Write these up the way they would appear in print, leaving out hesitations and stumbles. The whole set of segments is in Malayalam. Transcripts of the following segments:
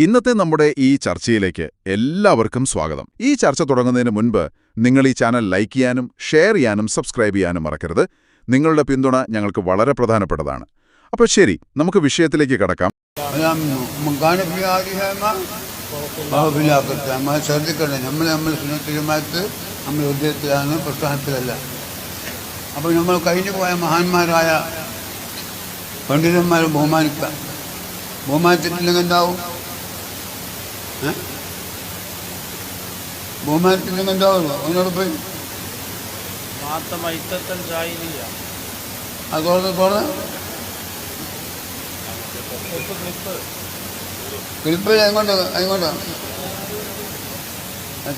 ഇന്നത്തെ നമ്മുടെ ഈ ചർച്ചയിലേക്ക് എല്ലാവർക്കും സ്വാഗതം. ഈ ചർച്ച തുടങ്ങുന്നതിന് മുൻപ് നിങ്ങൾ ഈ ചാനൽ ലൈക്ക് ചെയ്യാനും ഷെയർ ചെയ്യാനും സബ്സ്ക്രൈബ് ചെയ്യാനും മറക്കരുത്. നിങ്ങളുടെ പിന്തുണ ഞങ്ങൾക്ക് വളരെ പ്രധാനപ്പെട്ടതാണ്. അപ്പോൾ ശരി, നമുക്ക് വിഷയത്തിലേക്ക് കടക്കാം. ശ്രദ്ധിക്കണം, നമ്മൾ സുന്നത്തുമായിട്ട് നമ്മൾ ഉദ്ദേശത്തിലാണ്, പ്രസ്ഥാനത്തിലല്ല. അപ്പോൾ നമ്മൾ കഴിഞ്ഞു പോയ മഹാന്മാരായ പണ്ഡിതന്മാരെ ബഹുമാനിക്കുക. ബഹുമാനിച്ചിട്ടില്ലെങ്കിൽ എന്താവും? ബഹുമാനത്തില്ലെങ്കിൽ എന്താവുള്ളൂ? അതിനോട് പോയി അതോടെ ക്ലിപ്പിൽ അങ്ങോട്ട്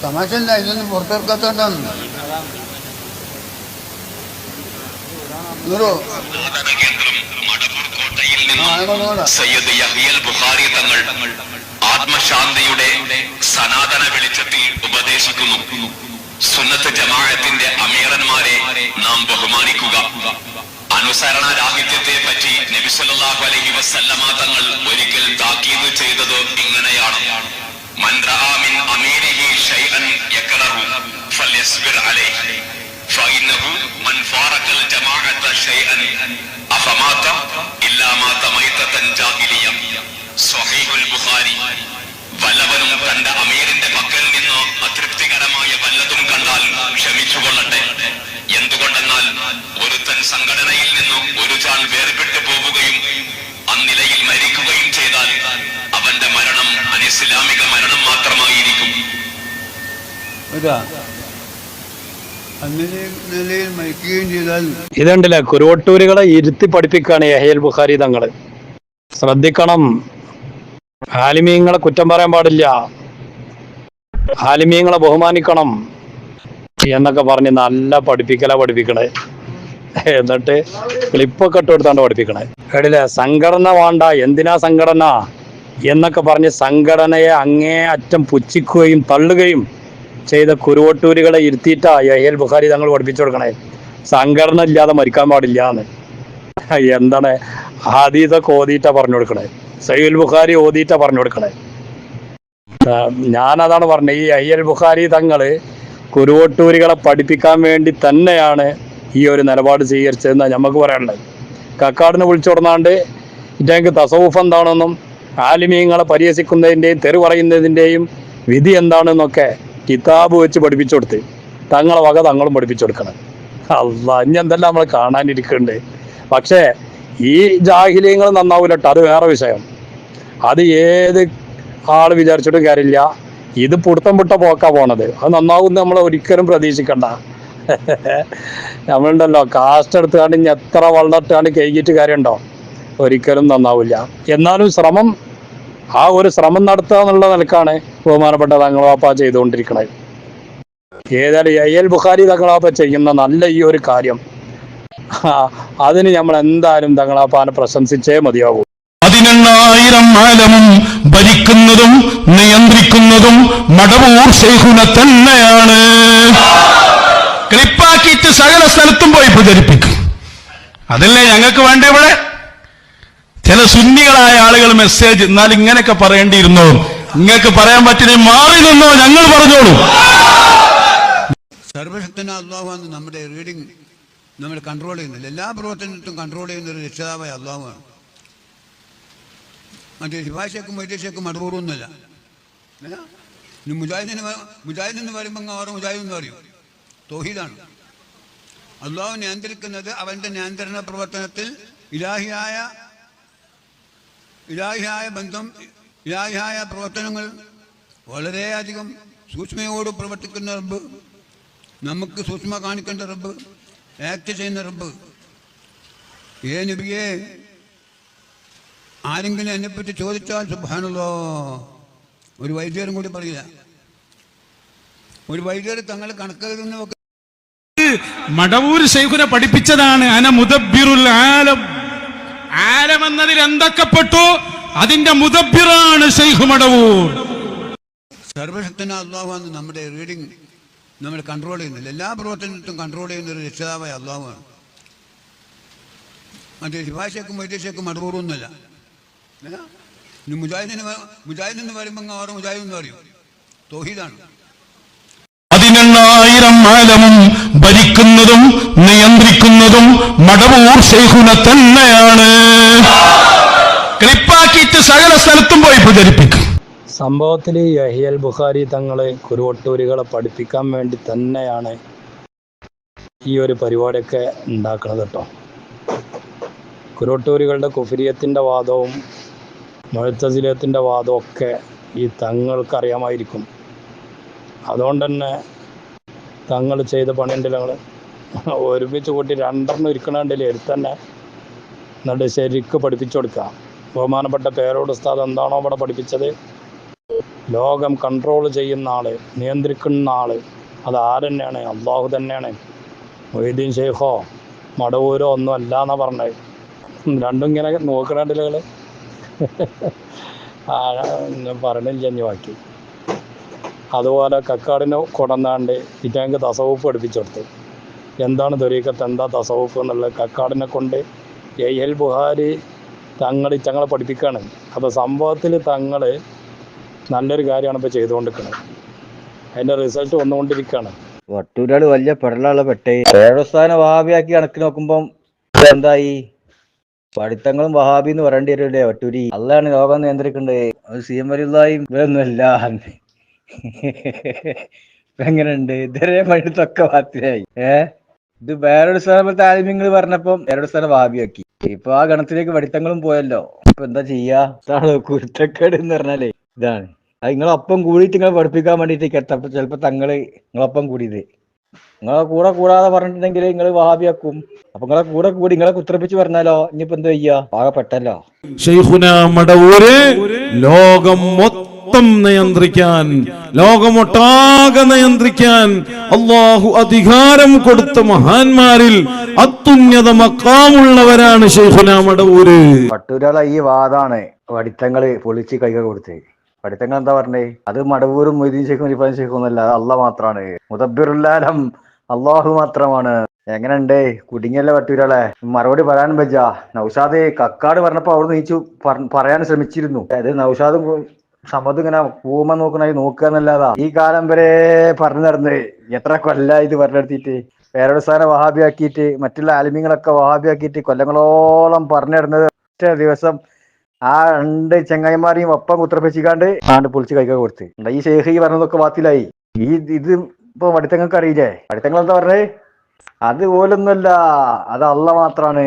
തമാശല്ല, ഇതൊന്നും പുറത്തിറക്കാത്തോണ്ടാണ്. ആത്മശാന്തിയുടെ സനാതന വെളിച്ചത്തിൽ ഉപദേശിക്കുന്നു. സുന്നത്ത് ജമാഅത്തിന്റെ അമീറന്മാരെ നാം ബഹുമാനിക്കുക. അനുസരണ രാഹിത്യത്തെ പറ്റി നബി സല്ലല്ലാഹു അലൈഹി വസല്ലമ തങ്ങൾ ഒരിക്കൽ താക്കീത് ചെയ്തത് ഇങ്ങനെയാണ്: മൻ റഅ മിൻ അമീരിഹി ശൈഅൻ യക്റഹു ഫൽയസ്ബിർ അലൈഹി ഫഇന്നഹു മൻ ഫാറഖൽ ജമാഅത ശൈഅൻ അഫമാത ഇല്ലാ മാത മൈതതൻ ജാഹിലിയ. സ്വഹീഹുൽ ബുഖാരി. വല്ലവനും തന്റെ അമീറിന്റെ പക്കൽ നിന്ന് അതൃപ്തികരമായ വല്ലതും കണ്ടാൽ ക്ഷമിച്ചുകൊള്ളട്ടെ. എന്തുകൊണ്ടെന്നാൽ ഒരുത്തൻ സംഘടനയിൽ നിന്ന് ഒരു ചാൽ വേർപെട്ടു പോവുകയും അന്നിലയിൽ മരിക്കുകയും ചെയ്താൽ അവന്റെ മരണം അനിസ്ലാമിക മരണം മാത്രമായിരിക്കും. ഇതുണ്ടല്ലേ, കുരുവട്ടൂരുകളെ ഇരുത്തി പഠിപ്പിക്കുകയാണ് യഹ്യൽ ബുഖാരി തങ്ങള്. ശ്രദ്ധിക്കണം, ആലിമീങ്ങളെ കുറ്റം പറയാൻ പാടില്ല, ആലിമീങ്ങളെ ബഹുമാനിക്കണം എന്നൊക്കെ പറഞ്ഞ് നല്ല പഠിപ്പിക്കണേ. എന്നിട്ട് ക്ലിപ്പൊക്കെ ഇട്ട് കൊടുത്താണ്ട് പഠിപ്പിക്കണേ. കേട്ടില്ലേ? സംഘടന വേണ്ട, എന്തിനാ സംഘടന എന്നൊക്കെ പറഞ്ഞ് സംഘടനയെ അങ്ങേ അറ്റം പുച്ഛിക്കുകയും തള്ളുകയും ചെയ്ത കുരുവട്ടൂരുകളെ ഇരുത്തിയിട്ടാ യഹ്യൽ ബുഖാരി തങ്ങൾ പഠിപ്പിച്ചു കൊടുക്കണേ. സംഘടന ഇല്ലാതെ മരിക്കാൻ പാടില്ല എന്ന്. എന്താണ് ഹദീസൊക്കെ ഓതിയിട്ടാ പറഞ്ഞു കൊടുക്കണേ, സഹീഹുൽ ബുഖാരി ഓതിയിട്ടാ പറഞ്ഞു കൊടുക്കണേ. ഞാനതാണ് പറഞ്ഞത്, ഈ യഹ്യൽ ബുഖാരി തങ്ങള് കുരുവട്ടൂരുകളെ പഠിപ്പിക്കാൻ വേണ്ടി തന്നെയാണ് ഈ ഒരു നിലപാട് സ്വീകരിച്ചതെന്നാണ് നമുക്ക് പറയാനുള്ളത്. കക്കാടിനെ വിളിച്ചു കൊടുന്നാണ്ട് ഇറ്റങ്ങൾക്ക് തസവുഫ് എന്താണെന്നും ആലിമീങ്ങളെ പരിഹസിക്കുന്നതിൻ്റെയും തെറി പറയുന്നതിൻ്റെയും വിധി എന്താണെന്നൊക്കെ കിതാബ് വെച്ച് പഠിപ്പിച്ചു കൊടുത്ത് തങ്ങളെ വക തങ്ങളും പഠിപ്പിച്ചു കൊടുക്കണം. അല്ലാ, ഇനി എന്തെല്ലാം നമ്മൾ കാണാനിരിക്കുന്നുണ്ട്. പക്ഷേ ഈ ജാഹിലീങ്ങൾ നന്നാവൂലട്ടോ, അത് വേറെ വിഷയം. അത് ഏത് ആള് വിചാരിച്ചിട്ടും കാര്യമില്ല. ഇത് പുടുത്തം വിട്ട പോക്കാ പോണത്. അത് നന്നാവും നമ്മൾ ഒരിക്കലും പ്രതീക്ഷിക്കണ്ട. നമ്മളുണ്ടല്ലോ, കാസ്റ്റ് എടുത്തുകൊണ്ട് ഇനി എത്ര വെള്ളം ഇട്ടാണ്ട് കഴുകിയിട്ട് കാര്യമുണ്ടോ? ഒരിക്കലും നന്നാവില്ല. എന്നാലും ആ ഒരു ശ്രമം നടത്തുക എന്നുള്ള നിലക്കാണ് ബഹുമാനപ്പെട്ട തങ്ങളാപ്പ ചെയ്തുകൊണ്ടിരിക്കുന്നത്. ഏതായാലും യഹ്യൽ ബുഖാരി തങ്ങളാപ്പ ചെയ്യുന്ന നല്ല ഈ ഒരു കാര്യം, അതിന് നമ്മൾ എന്തായാലും തങ്ങളാപ്പാനെ പ്രശംസിച്ചേ മതിയാകൂ. 18,000 ആലമും ഭരിക്കുന്നതും നിയന്ത്രിക്കുന്നതും മടവൂർ ശൈഖുന തന്നെയാണ്. ക്ലിപ്പാക്കിയിട്ട് സകല സ്ഥലത്തും പോയി പ്രചരിപ്പിക്കും. അതല്ലേ ഞങ്ങൾക്ക് വേണ്ട? ഇവിടെ ചില സുന്നികളായ ആളുകൾ മെസ്സേജ്, എന്നാൽ ഇങ്ങനെയൊക്കെ പറയേണ്ടിയിരുന്നോ, നിങ്ങൾക്ക് പറയാൻ പറ്റില്ല, മാറി നിന്നോ, ഞങ്ങൾ പറഞ്ഞോളൂ. സർവശക്തനായ അല്ലാഹുവാണ് നമ്മുടെ റീഡിങ് നമ്മൾ കൺട്രോൾ ചെയ്യുന്നില്ല. എല്ലാ പ്രവർത്തനത്തിലും കൺട്രോൾ ചെയ്യുന്ന ഒരു രക്ഷിതാവായ അല്ലാഹുവാണ്. മറ്റേ ശിവാശേക്കും വൈദ്യശേക്കും മടപൂർവൊന്നുമല്ല. മുജാഹിദ് എന്ന് പറയുമ്പോൾ അവർ മുജാഹിദ് എന്ന് പറയും. തൗഹീദാണ്. അല്ലാഹു നിയന്ത്രിക്കുന്നത് അവൻ്റെ നിയന്ത്രണ പ്രവർത്തനത്തിൽ ഇലാഹിയായ ബന്ധം, ഇലാഹിയായ പ്രവർത്തനങ്ങൾ വളരെയധികം സൂക്ഷ്മയോട് പ്രവർത്തിക്കുന്ന റബ്ബ്, നമുക്ക് സൂക്ഷ്മ കാണിക്കേണ്ട റബ്ബ്, ആക്ട് ചെയ്യുന്ന റബ്ബ്. നബിയെ, ആരെങ്കിലും എന്നെപ്പറ്റി ചോദിച്ചാൽ സുബ്ഹാനല്ലാഹ്, ഒരു വൈദ്യരും കൂടി പറയില്ല. ഒരു വൈദ്യർ തങ്ങൾ കണക്കെഴുതുന്ന മടവൂര് ശൈഖുനെ പഠിപ്പിച്ചതാണ്. അന മുദബ്ബിറുൽ ആലം. ആലം എന്നതിൽ എന്തൊക്കെ പെട്ടു, അതിന്റെ മുദബ്ബിറാണ് ശൈഖ് മടവൂർ. സർവശക്തനായ അല്ലാഹുവാണ് നമ്മുടെ റീഡിങ് നമ്മൾ കൺട്രോൾ ചെയ്യുന്നില്ല. എല്ലാ പ്രവർത്തനത്തിലും കൺട്രോൾ ചെയ്യുന്ന ഒരു രക്ഷിതാവായ അല്ലാഹുവാണ്. മറ്റേ ശിവാശേക്കും വൈദ്യശേക്കും മടപൂർവൊന്നുമല്ല. ഇനി മുജാഹിദ് എന്ന് പറയുമ്പോൾ അവർ മുജാഹിദ് എന്ന് പറയും. തൗഹീദാണ്. 18,000 ആലമും ഭരിക്കുന്നതും നിയന്ത്രിക്കുന്നതും മടവൂർ ശൈഖുന തന്നെയാണ്. ക്ലിപ്പാക്കിയിട്ട് സകല സ്ഥലത്തും പോയി പ്രചരിപ്പിക്കും. സംഭവത്തിൽ യഹിയൽ ബുഖാരി തങ്ങളെ കുരുവട്ടൂരികളെ പഠിപ്പിക്കാൻ വേണ്ടി തന്നെയാണ് ഈ ഒരു പരിപാടിയൊക്കെ ഉണ്ടാക്കുന്നത് കേട്ടോ. കുരുവട്ടൂരികളുടെ കുഫരിയത്തിൻ്റെ വാദവും മുഅ്തസിലത്തിൻ്റെ വാദവും ഒക്കെ ഈ തങ്ങൾക്കറിയാമായിരിക്കും. അതുകൊണ്ട് തന്നെ തങ്ങൾ ചെയ്ത പണിയുണ്ടല്ലോ, ഞങ്ങൾ ഒരുമിച്ച് കൂട്ടി 2 ഇരിക്കണുണ്ടല്ലേ എടുത്ത് തന്നെ എന്നിട്ട് ശരിക്ക് പഠിപ്പിച്ചു കൊടുക്കുക. ബഹുമാനപ്പെട്ട പേരോട് ഉസ്താദ് എന്താണോ ഇവിടെ പഠിപ്പിച്ചത്, ലോകം കൺട്രോൾ ചെയ്യുന്ന ആള്, നിയന്ത്രിക്കുന്ന ആള് അത് ആരെന്നെയാണ്? അള്ളാഹു തന്നെയാണ്. മൊയ്തീൻ ഷെയ്ഖോ മടവൂരോ ഒന്നും അല്ല എന്നാണ് പറഞ്ഞത്. രണ്ടും ഇങ്ങനെ നോക്കണുണ്ടല്ലോ. പറഞ്ഞില്ല ഇനി ബാക്കി. അതുപോലെ കക്കാടിനെ കൊടന്നാണ്ട് ഇറ്റങ്ങൾക്ക് തസവുഫ് പഠിപ്പിച്ചു കൊടുത്തു. എന്താണ് ത്വരീഖത്ത്, എന്താ തസവുഫ് എന്നുള്ളത് കക്കാടിനെ കൊണ്ട് യഹിയൽ ബുഖാരി തങ്ങളെ പഠിപ്പിക്കുകയാണ്. അപ്പോൾ സംഭവത്തിൽ തങ്ങൾ നല്ലൊരു കാര്യമാണ് ഇപ്പോൾ ചെയ്തുകൊണ്ടിരിക്കുന്നത്. അതിൻ്റെ റിസൾട്ട് വന്നുകൊണ്ടിരിക്കുകയാണ്. വട്ടൂരാൾ വലിയ പെടലുള്ള പെട്ടേ സ്ഥാനം വഹാബിയാക്കി കണക്ക് നോക്കുമ്പം എന്തായി? പഠിത്തങ്ങളും വഹാബി എന്ന് പറയേണ്ടി വരില്ലേ? വട്ടൂരി അല്ലാണ് ലോകം നിയന്ത്രിക്കണ്ടേ. അത് CM വലിയുള്ളതായും ഇവരൊന്നുമല്ല. എങ്ങനെയുണ്ട്? ഇതുവരെ പഠിത്തൊക്കെ ബാത്തിലായി. ഇത് വേറൊരു സ്ഥാനത്തെ ആലിമ്യങ്ങൾ പറഞ്ഞപ്പം വേറൊരു സ്ഥാനം വഹാബിയാക്കി. ഇപ്പൊ ആ ഗണത്തിലേക്ക് പഠിത്തങ്ങളും പോയല്ലോ. ഇപ്പൊ എന്താ ചെയ്യാ? കുരുത്തക്കേട് എന്ന് പറഞ്ഞാലേ ഇതാണ്. അത് നിങ്ങളൊപ്പം കൂടിയിട്ട് നിങ്ങളെ പഠിപ്പിക്കാൻ വേണ്ടിയിട്ട് ചിലപ്പോ തങ്ങള് നിങ്ങളൊപ്പം കൂടിയത്. നിങ്ങളെ കൂടെ കൂടാതെ പറഞ്ഞിട്ടുണ്ടെങ്കിൽ നിങ്ങൾ വഹാബിയാക്കും. അപ്പൊ നിങ്ങളെ കൂടെ കൂടി നിങ്ങളെ കുത്തിറപ്പിച്ച് പറഞ്ഞാലോ ഇനിയിപ്പോ എന്താ ചെയ്യാ? പാകപ്പെട്ടല്ലോ. ശൈഖുന മടവൂര് ലോകം മൊത്തം നിയന്ത്രിക്കാൻ, ലോകമൊട്ടാകെ നിയന്ത്രിക്കാൻ അള്ളാഹു അധികാരം കൊടുത്ത മഹാന്മാരിൽ അത്യുന്നത മഖാമുള്ളവരാണ് ശൈഖുന മടവൂര്. വട്ടൂരാള ഈ വാദാണ് പഠിത്തങ്ങള് പൊളിച്ച് കൈക കൊടുത്ത്. പഠിത്തങ്ങൾ എന്താ പറഞ്ഞേ? അത് മടവൂരും മൊയ്തീൻ ഷെയ്ഖും ഇരിഫാൻ ഷെയ്ഖും ഒന്നല്ല, അത് അള്ളാഹ് മാത്രാണ്. മുദബ്ബിറുല്ലാലം അള്ളാഹു മാത്രമാണ്. എങ്ങനെയുണ്ട്? കുടുങ്ങിയല്ലേ വട്ടൂരാളെ? മറുപടി പറയാനും പറ്റാ. നൗഷാദ് കക്കാട് പറഞ്ഞപ്പോ അവിടെ നീച്ചു പറയാൻ ശ്രമിച്ചിരുന്നു. അത് നൗഷാദും സമത് ഇങ്ങനെ പൂമ നോക്കുക എന്നല്ലാതാ ഈ കാലം വരെ പറഞ്ഞു നടന്ന് എത്ര കൊല്ലായി ഇത് പറഞ്ഞെടുത്തിട്ട് വേറൊരു സ്ഥാനം വഹാബിയാക്കിയിട്ട് മറ്റുള്ള ആലിമ്യങ്ങളൊക്കെ വഹാബിയാക്കിയിട്ട് കൊല്ലങ്ങളോളം പറഞ്ഞു നടന്നത് ഒറ്റ ദിവസം ആ 2 ചെങ്ങായിമാരെയും ഒപ്പം കുത്തിറപ്പിച്ചിക്കാണ്ട് പൊളിച്ച് കൈക്ക കൊടുത്ത്. ഈ ഷെയ്ഖ് ഈ പറഞ്ഞതൊക്കെ ബാത്തിലായി. ഇത് ഇപ്പൊ പഠിത്തങ്ങൾക്ക് അറിയില്ലേ? പഠിത്തങ്ങൾ എന്താ പറഞ്ഞേ? അത് പോലൊന്നുമല്ല, അത് അള്ളാഹ് മാത്രാണ്.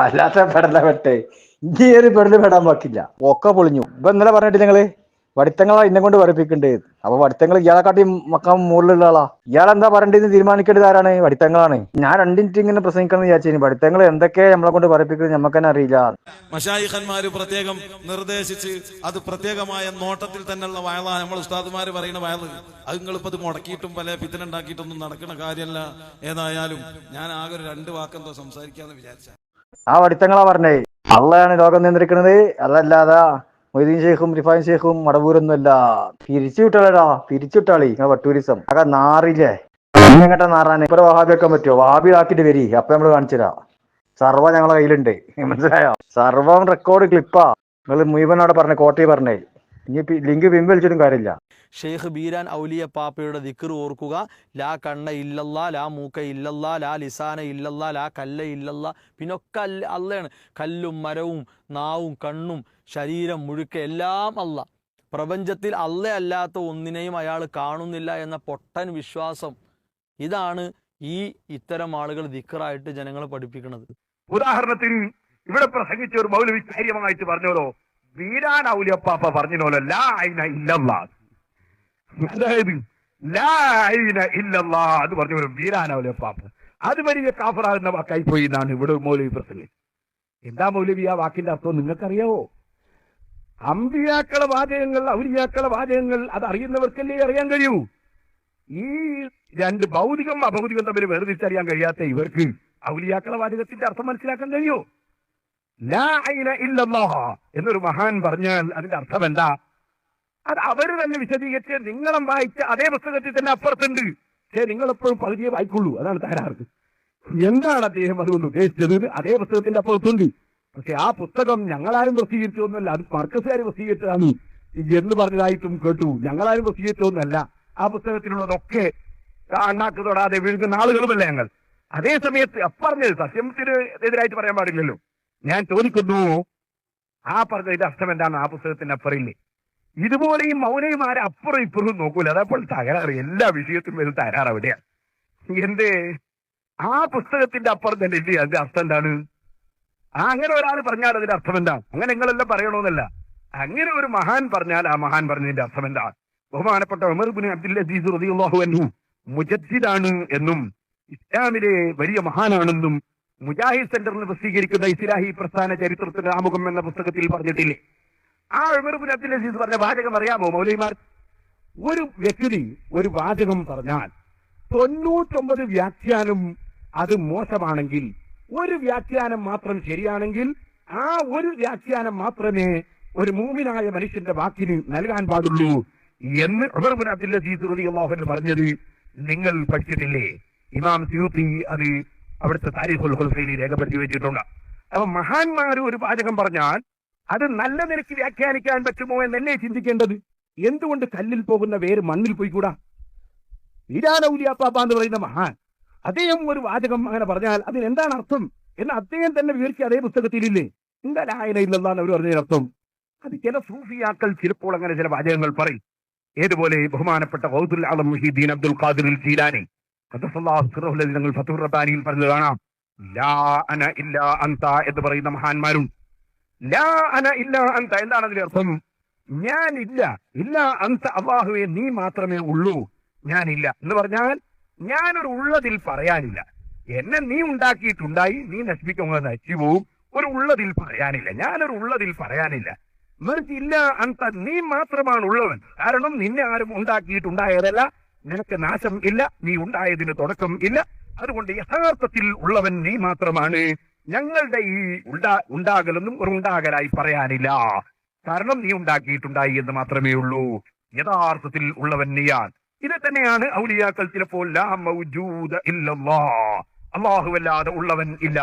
അല്ലാത്ത പെടല പെട്ടെ ഇനി ഒരു പെടല് പെടാൻ ബാക്കില്ല. ഒക്കെ പൊളിഞ്ഞു. ഇപ്പൊ ഇന്നലെ പറഞ്ഞിട്ട് ഞങ്ങള് പഠിത്തങ്ങളാ ഇന്നെ കൊണ്ട് പഠിപ്പിക്കണ്ടേ. അപ്പൊ പഠിത്തങ്ങൾ ഇയാളെക്കാട്ടി മക്കാൻ മുകളിലുള്ള ആളാ. ഇയാളെന്താ പറയേണ്ടതെന്ന് തീരുമാനിക്കേണ്ടത് ആരാണ്? പഠിത്തങ്ങളാണ്. ഞാൻ 2 മിനിറ്റ് ഇങ്ങനെ പ്രസംഗിക്കണം എന്ന് വിചാരിച്ചു. പഠിത്തങ്ങൾ എന്തൊക്കെ നമ്മളെ കൊണ്ട് പഠിപ്പിക്കുന്നത് നമുക്ക് തന്നെ അറിയില്ല. മശായിഖന്മാര് പ്രത്യേകം നിർദ്ദേശിച്ച് അത് പ്രത്യേകമായ നോട്ടത്തിൽ തന്നെയുള്ള വയലാണ് നമ്മൾ ഉസ്താദുമാര് പറയുന്ന വയല്. അത് നിങ്ങളിപ്പോ ഇത് മുടക്കിയിട്ടും പല പിത്തന ഉണ്ടാക്കിയിട്ടൊന്നും നടക്കുന്ന കാര്യമല്ല. ഏതായാലും ഞാൻ ആകെ ഒരു 2 വാക്കെന്തോ സംസാരിക്കാന്ന് വിചാരിച്ച. ആ പഠിത്തങ്ങളാ പറഞ്ഞേ അള്ളയാണ് ലോകം നിയന്ത്രിക്കുന്നത്, അതല്ലാതെ മൊയ്തീൻ ഷെയ്ഖും റിഫാൻ ഷെയ്ഖും മടവൂരൊന്നുമല്ല. പിരിച്ചുവിട്ടാളാ, പിരിച്ചുവിട്ടാളി. നിങ്ങൾ വട്ടൂരിസം ആകെ നാറില്ലേ? എങ്ങട്ടാ നാറാനെ? ഇപ്പൊ വഹാബി വെക്കാൻ പറ്റുമോ? വഹാബി ആക്കിട്ട് വരി, അപ്പൊ നമ്മള് കാണിച്ചുതരാം. സർവ്വ ഞങ്ങളെ കയ്യിലുണ്ട്, മനസ്സിലായോ? സർവ്വം റെക്കോർഡ് ക്ലിപ്പാ. നിങ്ങൾ മുഴുവൻ അവിടെ പറഞ്ഞേ, കോട്ടയിൽ പറഞ്ഞേ. ഇനി ലിങ്ക് പിൻവലിച്ചിട്ടും കാര്യമില്ല. ഷെയ്ഖ് ബീരാൻ ഔലിയ പാപ്പയുടെ ദിക്ർ ഓർക്കുക. ലാ കണ്ണ ഇല്ലല്ലാ, ലാ മൂക്ക ഇല്ലല്ലാ, ലാ ലിസാന ഇല്ലല്ലാ, ലാ കല്ല ഇല്ലല്ലാ. പിന്നൊക്കെ അള്ളയാണ്. കല്ലും മരവും നാവും കണ്ണും ശരീരം മുഴുക്ക എല്ലാം അല്ല. പ്രപഞ്ചത്തിൽ അല്ല അല്ലാത്ത ഒന്നിനെയും അയാൾ കാണുന്നില്ല എന്ന പൊട്ടൻ വിശ്വാസം. ഇതാണ് ഇത്തരം ആളുകൾ ദിക്റായിട്ട് ജനങ്ങളെ പഠിപ്പിക്കുന്നത്. ഉദാഹരണത്തിന് ഇവിടെ പ്രസംഗിച്ച ഒരു മൗലവി കാര്യമായിട്ട് പറഞ്ഞോലോ, ബീരാൻ ഔലിയപ്പാപ്പ പറഞ്ഞോലോ ലാ ഐന ഇല്ലല്ലാ. അതായത് ലാ ഐന ഇല്ലല്ലാ എന്ന് പറഞ്ഞോലോ ബീരാൻ ഔലിയപ്പാപ്പ. അത് വലിയ കാഫറാകുന്ന വാക്കായി പോയി എന്നാണ് ഇവിടെ മൗലവി പ്രസംഗിച്ചത്. എന്താ മൗലവി ആ വാക്കിന്റെ അർത്ഥം നിങ്ങൾക്കറിയാവോ? അമ്പിയാക്കളെ വാചകങ്ങൾ, ഔലിയാക്കളെ വാചകങ്ങൾ അത് അറിയുന്നവർക്കല്ലേ അറിയാൻ കഴിയൂ. ഈ 2 ഭൗതികം അഭൗതികം തമ്മിൽ വേർതിരിച്ചറിയാൻ കഴിയാത്ത ഇവർക്ക് ഔലിയാക്കളെ വാചകത്തിന്റെ അർത്ഥം മനസ്സിലാക്കാൻ കഴിയോ? ലാ ഐന ഇല്ലല്ലാഹ് എന്നൊരു മഹാൻ പറഞ്ഞാൽ അതിന്റെ അർത്ഥം എന്താ? അത് അവര് തന്നെ വിശദീകരിച്ച് നിങ്ങളും വായിച്ച അതേ പുസ്തകത്തിൽ തന്നെ അപ്പുറത്തുണ്ട്. പക്ഷേ നിങ്ങളെപ്പോഴും പകുതിയെ വായിക്കുള്ളൂ. അതാണ് തകരാറ്. എന്താണ് അദ്ദേഹം അതുകൊണ്ട് ഉദ്ദേശിച്ചത്? അതേ പുസ്തകത്തിന്റെ അപ്പുറത്തുണ്ട്. പക്ഷെ ആ പുസ്തകം ഞങ്ങളാരും പ്രസിദ്ധീകരിച്ചൊന്നുമല്ല, അത് മർക്കസുകാർ പ്രസിദ്ധീകരിച്ചതാണ് എന്ന് പറഞ്ഞതായിട്ടും കേട്ടു. ഞങ്ങളാരും പ്രസിദ്ധീകരിച്ചൊന്നുമല്ല. ആ പുസ്തകത്തിലുള്ളതൊക്കെ അണ്ണാക്ക് തൊടാതെ വിഴുങ്ങുന്ന ആളുകളുമല്ല ഞങ്ങൾ. അതേ സമയത്ത് അപ്പറഞ്ഞത് സത്യത്തിന് എതിരായിട്ട് പറയാൻ പാടില്ലല്ലോ. ഞാൻ ചോദിക്കുന്നു, ആ പറഞ്ഞതിന്റെ അർത്ഥം എന്താണ്? ആ പുസ്തകത്തിന്റെ അപ്പുറയില്ലേ? ഇതുപോലെയും മൗനയുമാരെ അപ്പുറം ഇപ്പുറവും നോക്കൂല. അതപ്പോൾ തകരാറ്, എല്ലാ വിഷയത്തിലും വരും തകരാറ് എവിടെയാണ്? എന്തേ ആ പുസ്തകത്തിന്റെ അപ്പുറം തന്നെ ഇല്ലേ? അതിന്റെ അർത്ഥം എന്താണ്? അങ്ങനെ ഒരാൾ പറഞ്ഞാൽ അതിന്റെ അർത്ഥം എന്താണ്? അങ്ങനെ നിങ്ങളെല്ലാം പറയണമെന്നല്ല. അങ്ങനെ ഒരു മഹാൻ പറഞ്ഞാൽ ആ മഹാൻ പറഞ്ഞതിന്റെ അർത്ഥം എന്താണ്? ബഹുമാനപ്പെട്ട ഉമർ ഇബ്നു അബ്ദുൽ അസീസ് റളിയല്ലാഹു അൻഹു മുജദ്ദിദാണ് എന്നും ഇസ്ലാമിലെ വലിയ മഹാനാണെന്നും മുജാഹിദ് സെന്ററിൽ പ്രസിദ്ധീകരിക്കുന്ന ഇസ്ലാഹി പ്രസ്ഥാന ചരിത്രത്തിന്റെ ആമുഖം എന്ന പുസ്തകത്തിൽ പറഞ്ഞിട്ടില്ലേ? ആ ഉമർ ഇബ്നു അബ്ദുൽ അസീസ് പറഞ്ഞ വാചകം അറിയാമോ മൗലവിമാർ? ഒരു വ്യക്തി ഒരു വാചകം പറഞ്ഞാൽ 99 വ്യാഖ്യാനം അത് മോശമാണെങ്കിൽ, ഒരു വ്യാഖ്യാനം മാത്രം ശരിയാണെങ്കിൽ, ആ ഒരു വ്യാഖ്യാനം മാത്രമേ ഒരു മൂമിനായ മനുഷ്യന്റെ വാക്കിന് നൽകാൻ പാടുള്ളൂ എന്ന് ഉമർ ഇബ്നു അബ്ദുൽ അസീസ് റളിയല്ലാഹു അൻഹു പറഞ്ഞത് നിങ്ങൾ പഠിച്ചിട്ടില്ലേ? ഇമാം സ്യൂത്തി അത് അവിടുത്തെ താരീഖുൽ ഖുൽഫയിൽ രേഖപ്പെടുത്തി വെച്ചിട്ടുണ്ട്. അപ്പൊ മഹാന്മാർ ഒരു വാചകം പറഞ്ഞാൽ അത് നല്ല നിലയ്ക്ക് വ്യാഖ്യാനിക്കാൻ പറ്റുമോ എന്നല്ലേ ചിന്തിക്കേണ്ടത്. എന്തുകൊണ്ട് കല്ലിൽ പോകുന്ന വേര് മണ്ണിൽ പോയിക്കൂടാ? ഈരാൻ ഔലിയാപ്പാപ്പ എന്ന് പറയുന്ന മഹാൻ, അദ്ദേഹം ഒരു വാചകം അങ്ങനെ പറഞ്ഞാൽ അതിനെന്താണ് അർത്ഥം എന്ന് അദ്ദേഹം തന്നെ വിവരിച്ച അതേ പുസ്തകത്തിലില്ലേ? എന്താ ലാ ഇലാഹ ഇല്ലല്ലാഹ് എന്ന് അവർ പറഞ്ഞതിനർത്ഥം? അത് ചില സൂഫിയാക്കൾ ചിലപ്പോൾ അങ്ങനെ ചില വാചകങ്ങൾ പറയും. ഏതുപോലെ ബഹുമാനപ്പെട്ട ഗൗസുൽ ആലം മുഹീദ്ദീൻ അബ്ദുൽ ഖാദിർ ജീലാനി ഖദ്ദസല്ലാഹു സിർറഹു ഞങ്ങൾ ഫത്ഹുർ റബ്ബാനിയിൽ പറഞ്ഞത് കാണാം. ലാ അന ഇല്ലാ അൻത എന്ന് പറയുന്ന മഹാന്മാരും ലാ അന ഇല്ലാ അൻത എന്താണ് അതിന്റെ അർത്ഥം? ഞാനില്ല, ഇല്ല അൻത അല്ലാഹുവേ നീ മാത്രമേ ഉള്ളൂ, ഞാനില്ല എന്ന് പറഞ്ഞാൽ ഞാനൊരു ഉള്ളതിൽ പറയാനില്ല. എന്നെ നീ ഉണ്ടാക്കിയിട്ടുണ്ടായി, നീ നശിപ്പിക്കുക നശിച്ചു പോവും. ഒരു ഉള്ളതിൽ പറയാനില്ല, ഞാനൊരു ഉള്ളതിൽ പറയാനില്ല. മറിച്ച് ഇല്ല അൻത നീ മാത്രമാണ് ഉള്ളവൻ. കാരണം നിന്നെ ആരും ഉണ്ടാക്കിയിട്ടുണ്ടായതല്ല, നിനക്ക് നാശം ഇല്ല, നീ ഉണ്ടായതിന് തുടക്കം ഇല്ല. അതുകൊണ്ട് യഥാർത്ഥത്തിൽ ഉള്ളവൻ നീ മാത്രമാണ്. ഞങ്ങളുടെ ഈ ഉണ്ടാകലൊന്നും ഒരു ഉണ്ടാകലായി പറയാനില്ല. കാരണം നീ ഉണ്ടാക്കിയിട്ടുണ്ടായി എന്ന് മാത്രമേ ഉള്ളൂ. യഥാർത്ഥത്തിൽ ഉള്ളവൻ നീയാണ്. ഇത് തന്നെയാണ് ഔലിയാക്കൾ ചിലപ്പോൾ ലാ മൗജൂദ ഇല്ലല്ലാഹ്, അല്ലാഹുവല്ലാതെ ഉള്ളവൻ ഇല്ല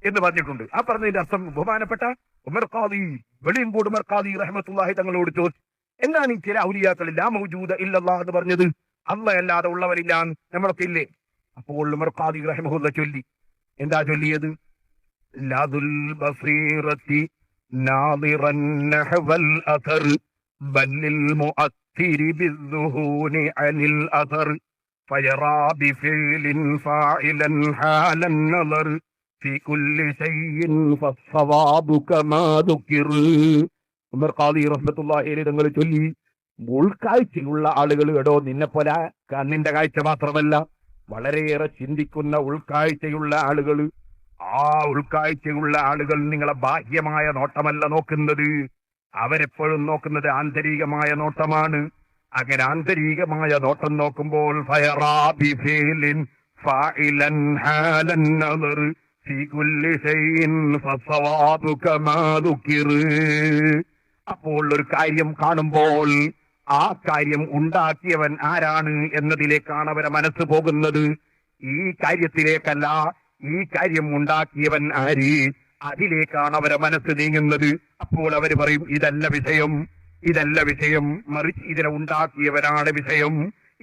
എന്ന് പറഞ്ഞിട്ടുണ്ട്. ആ പറഞ്ഞതിന്റെ അർത്ഥം ബഹുമാനപ്പെട്ട ഉമർ ഖാദി വെളിയങ്കോട് ഉമർ ഖാദി റഹ്മത്തുള്ളാഹി തങ്ങളോട് ചോദിച്ചു, എന്താണ് ഈ ചില ഔലിയാക്കൾ ലാ മൗജൂദ ഇല്ലല്ലാഹ് എന്ന് പറഞ്ഞത്? അല്ലാഹുവല്ലാതെ ഉള്ളവനില്ല നമ്മളൊക്കെ ഇല്ലേ? അപ്പോൾ ഉമർ ഖാദി റഹിമഹുല്ലാഹ് ചൊല്ലി, എന്താ ചൊല്ലിയത്? ലദുൽ ബസീറത്തി നാദിറൻ നഹ്വൽ അഥർ ബല്ലിൽ മുഅത്തിരി ബിദ്ദുഹൂനി അനിൽ അഥർ ഫയറാ ബിഫിലിൻ ഫാഇലൻ ഹാലൻ നദർ ഫീ കുല്ലി ശൈഇൻ ഫസ്സവാബു കമാ ദുകിർ. ഉമർ ഖാദി റഹ്മത്തുള്ളാഹി അലൈഹി തങ്ങൾ ചൊല്ലി, ഉൾക്കാഴ്ചയുള്ള ആളുകൾ കേടോ നിന്നെ പോലെ കണ്ണിന്റെ കാഴ്ച മാത്രമല്ല, വളരെയേറെ ചിന്തിക്കുന്ന ഉൾക്കാഴ്ചയുള്ള ആളുകൾ. ആ ഉൾക്കാഴ്ചയുള്ള ആളുകൾ നിങ്ങളെ ബാഹ്യമായ നോട്ടമല്ല നോക്കുന്നത്, അവരെപ്പോഴും നോക്കുന്നത് ആന്തരികമായ നോട്ടമാണ്. അങ്ങനെ ആന്തരികമായ നോട്ടം നോക്കുമ്പോൾ ഫയറാ ബിഫിലിൻ ഫാഇലൻ ഹാലൻ നദർ ഫീ കുല്ലി ശൈഇൻ ഫസ്സവാബു കമാ ദുകിർ. അപ്പോൾ ഒരു കാര്യം കാണുമ്പോൾ ആ കാര്യം ഉണ്ടാക്കിയവൻ ആരാണ് എന്നതിലേക്കാണ് അവരെ മനസ്സ് പോകുന്നത്, ഈ കാര്യത്തിലേക്കല്ല. ഈ കാര്യം ഉണ്ടാക്കിയവൻ ആര്, അതിലേക്കാണ് അവരെ മനസ്സ് നീങ്ങുന്നത്. അപ്പോൾ അവർ പറയും ഇതല്ല വിഷയം, ഇതല്ല വിഷയം, മറിച്ച് ഇതിനെ ഉണ്ടാക്കിയവനാണ് വിഷയം.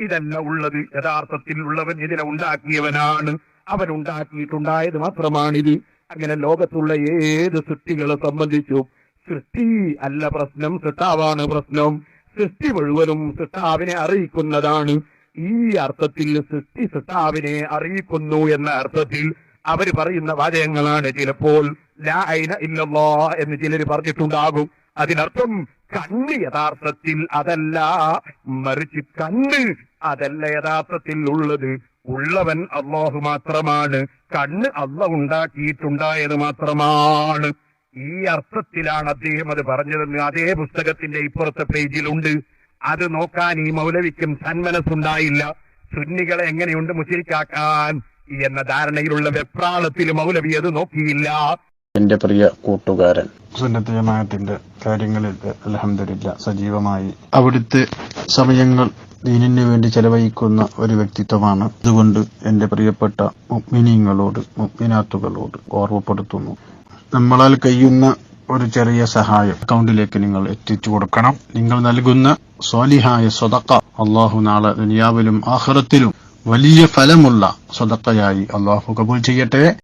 ഇതല്ല ഉള്ളത്, യഥാർത്ഥത്തിൽ ഉള്ളവൻ ഇതിനെ ഉണ്ടാക്കിയവനാണ്, അവൻ ഉണ്ടാക്കിയിട്ടുണ്ടായത് മാത്രമാണിത്. അങ്ങനെ ലോകത്തുള്ള ഏത് സൃഷ്ടികളെ സംബന്ധിച്ചും സൃഷ്ടി അല്ല പ്രശ്നം, സൃഷ്ടാവാണ് പ്രശ്നം. സൃഷ്ടി മുഴുവനും സൃഷ്ടാവിനെ അറിയിക്കുന്നതാണ്. ഈ അർത്ഥത്തിൽ സൃഷ്ടി സൃഷ്ടാവിനെ അറിയിക്കുന്നു എന്ന അർത്ഥത്തിൽ അവർ പറയുന്ന വാചകങ്ങളാണ് ചിലപ്പോൾ ലാ ഇലാഹ ഇല്ലല്ലാഹ് എന്ന് ചിലർ പറഞ്ഞിട്ടുണ്ടാകും. അതിനർത്ഥം കണ്ണ് യഥാർത്ഥത്തിൽ അതല്ല, മറിച്ച് കണ്ണ് അതല്ല യഥാർത്ഥത്തിൽ ഉള്ളത്, ഉള്ളവൻ അല്ലാഹു മാത്രമാണ്, കണ്ണ് അല്ലാഹു ഉണ്ടാക്കിയിട്ടുണ്ടായത് മാത്രമാണ്. ഈ അർത്ഥത്തിലാണ് അദ്ദേഹം അത് പറഞ്ഞതെന്ന് അതേ പുസ്തകത്തിന്റെ ഇപ്പുറത്തെ പേജിലുണ്ട്. അത് നോക്കാൻ ഈ മൗലവിക്കും സന്മനസ്സുണ്ടായില്ല. സുന്നികളെ എങ്ങനെയുണ്ട് മുശ്രിക്കാക്കാൻ എന്ന ധാരണയിലുള്ള വെപ്രാളത്തിൽ മൗലവി അത് നോക്കിയില്ല. എന്റെ പ്രിയ കൂട്ടുകാരൻ സുന്നത്ത് ജമാഅത്തിന്റെ കാര്യങ്ങളിൽ അൽഹംദുലില്ലാ സജീവമായി അവിടുത്തെ സമയങ്ങൾ ദീനിന് വേണ്ടി ചെലവഴിക്കുന്ന ഒരു വ്യക്തിത്വമാണ്. അതുകൊണ്ട് എന്റെ പ്രിയപ്പെട്ട മുഅ്മിനീങ്ങളോട് മുഅ്മിനാത്തുകളോട് ഓർമ്മപ്പെടുത്തുന്നു, നമ്മളാൽ കഴിയുന്ന ഒരു ചെറിയ സഹായം അക്കൗണ്ടിലേക്ക് നിങ്ങൾ എത്തിച്ചു കൊടുക്കണം. നിങ്ങൾ നൽകുന്ന സ്വാലിഹായ സ്വതക്ക അള്ളാഹു നാളെ ദുനിയാവിലും ആഖിറത്തിലും വലിയ ഫലമുള്ള സ്വതക്കയായി അള്ളാഹു കബൂൽ ചെയ്യട്ടെ.